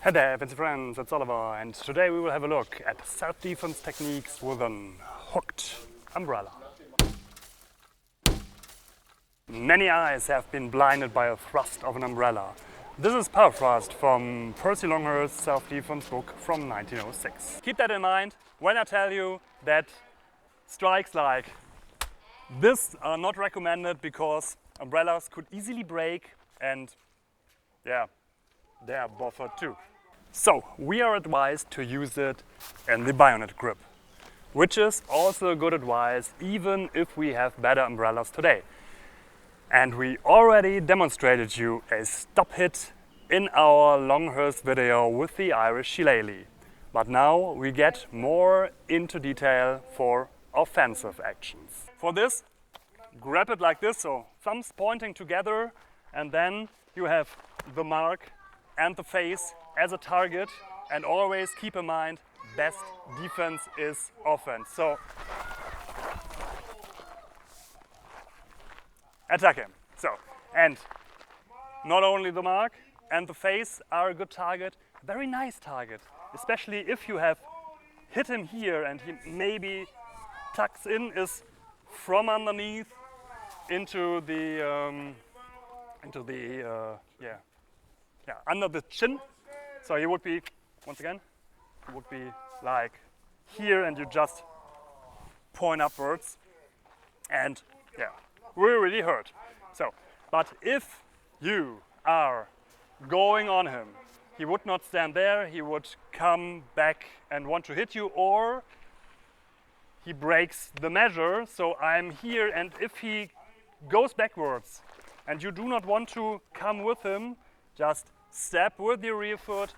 Hey there, fancy friends, it's Oliver, and today we will have a look at self-defense techniques with an hooked umbrella. Many eyes have been blinded by a thrust of an umbrella. This is paraphrased from Percy Longhurst's self-defense book from 1906. Keep that in mind when I tell you that strikes like this are not recommended because umbrellas could easily break and yeah, they are buffered too. So we are advised to use it in the bayonet grip, which is also good advice even if we have better umbrellas today. And we already demonstrated you a stop hit in our Longhurst video with the Irish shillelagh. But now we get more into detail for offensive actions. For this, grab it like this, so thumbs pointing together, and then you have the mark and the face as a target, and always keep in mind best defense is offense. So attack him. So, and not only the mark and the face are a good target, very nice target, especially if you have hit him here and he maybe tucks in is from underneath into the under the chin. So he would be, once again, he would be like here, and you just point upwards, and yeah, really hurt. So, but if you are going on him, he would not stand there, he would come back and want to hit you, or he breaks the measure, so I'm here, and if he goes backwards and you do not want to come with him, just step with your rear foot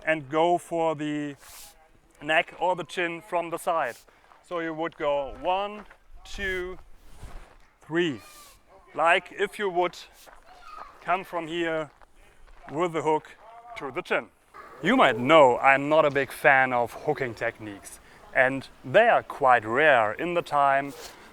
and go for the neck or the chin from the side. So you would go 1, 2, 3. Like if you would come from here with the hook to the chin. You might know I'm not a big fan of hooking techniques, and they are quite rare in the time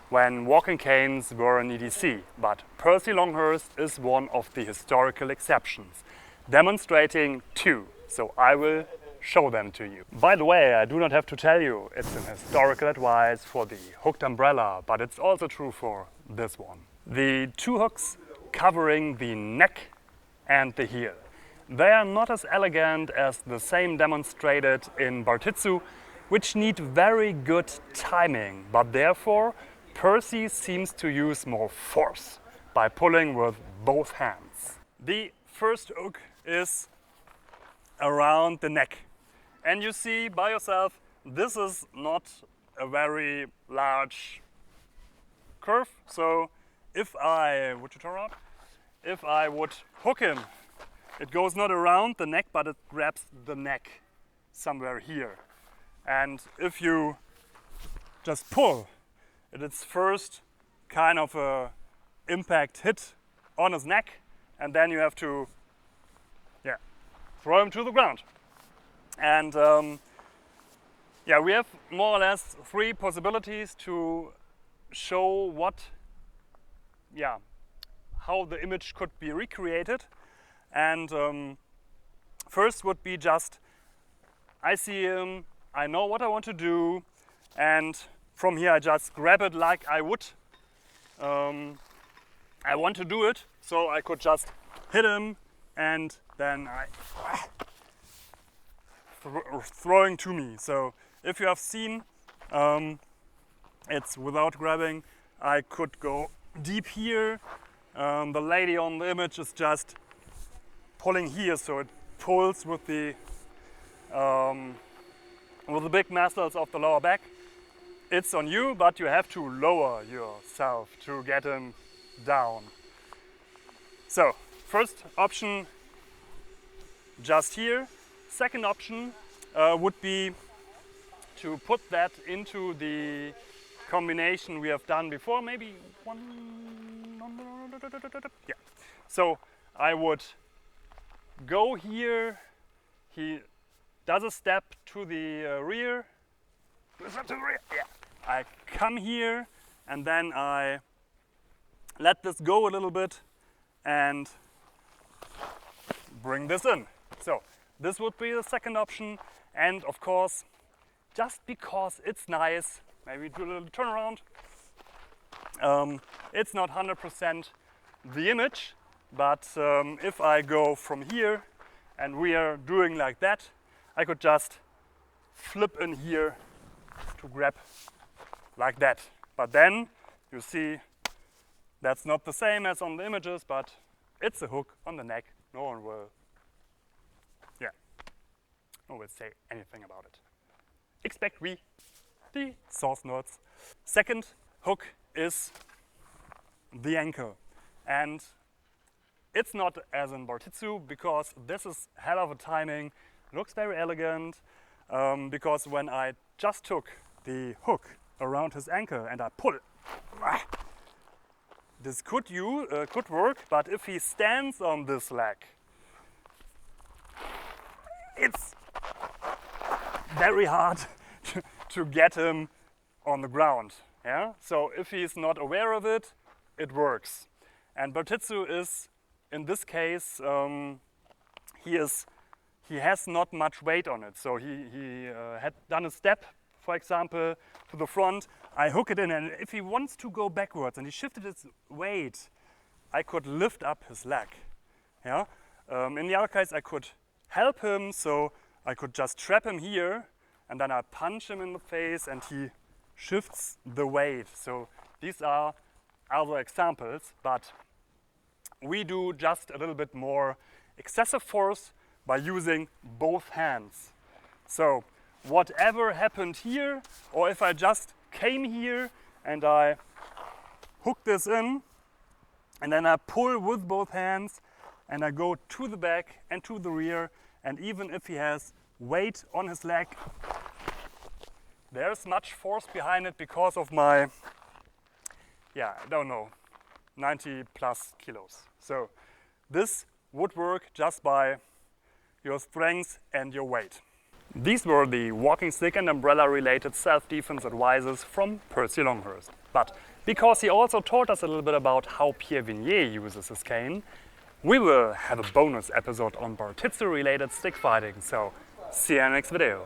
when walking canes were an EDC, but Percy Longhurst is one of the historical exceptions, demonstrating two, so I will show them to you. By the way, I do not have to tell you it's an historical advice for the hooked umbrella, but it's also true for this one. The two hooks covering the neck and the heel. They are not as elegant as the same demonstrated in Bartitsu, which need very good timing, but therefore Percy seems to use more force by pulling with both hands. The first hook is around the neck, and you see by yourself this is not a very large curve, so if I would hook him, it goes not around the neck but it grabs the neck somewhere here, and if you just pull, it's first kind of a impact hit on his neck, and then you have to throw him to the ground. And we have more or less three possibilities to show how the image could be recreated. And first would be just, I see him, I know what I want to do, and from here I just grab it like I would. I want to do it, so I could just hit him and then I throwing to me. So if you have seen, it's without grabbing. I could go deep here. The lady on the image is just pulling here, so it pulls with the big muscles of the lower back. It's on you, but you have to lower yourself to get him down. So, first option, just here. Second option would be to put that into the combination we have done before, maybe one. Yeah. So I would go here, he does a step to the rear, yeah. I come here and then I let this go a little bit and bring this in. So this would be the second option. And of course, just because it's nice, maybe do a little turnaround. It's not 100% the image, but if I go from here and we are doing like that, I could just flip in here to grab like that. But then you see that's not the same as on the images, but it's a hook on the neck. No one will, no one will say anything about it. Expect we, the source nerds. Second hook is the ankle. And it's not as in Bartitsu, because this is hell of a timing, looks very elegant, because when I just took the hook around his ankle and I pull, this could work, but if he stands on this leg, it's very hard to get him on the ground. Yeah? So if he's not aware of it, it works. And Bartitsu is, in this case, he has not much weight on it. So he had done a step, for example, to the front. I hook it in, and if he wants to go backwards and he shifted his weight, I could lift up his leg. Yeah? In the other case, I could help him, so I could just trap him here, and then I punch him in the face, and he shifts the weight. So these are other examples, but we do just a little bit more excessive force by using both hands. So whatever happened here, or if I just came here and I hook this in, and then I pull with both hands, and I go to the back and to the rear, and even if he has weight on his leg, there's much force behind it because of my, I don't know, 90 plus kilos. So this would work just by your strength and your weight. These were the walking stick and umbrella related self-defense advices from Percy Longhurst. But because he also taught us a little bit about how Pierre Vigny uses his cane, we will have a bonus episode on Bartitsu related stick fighting. So see you in the next video.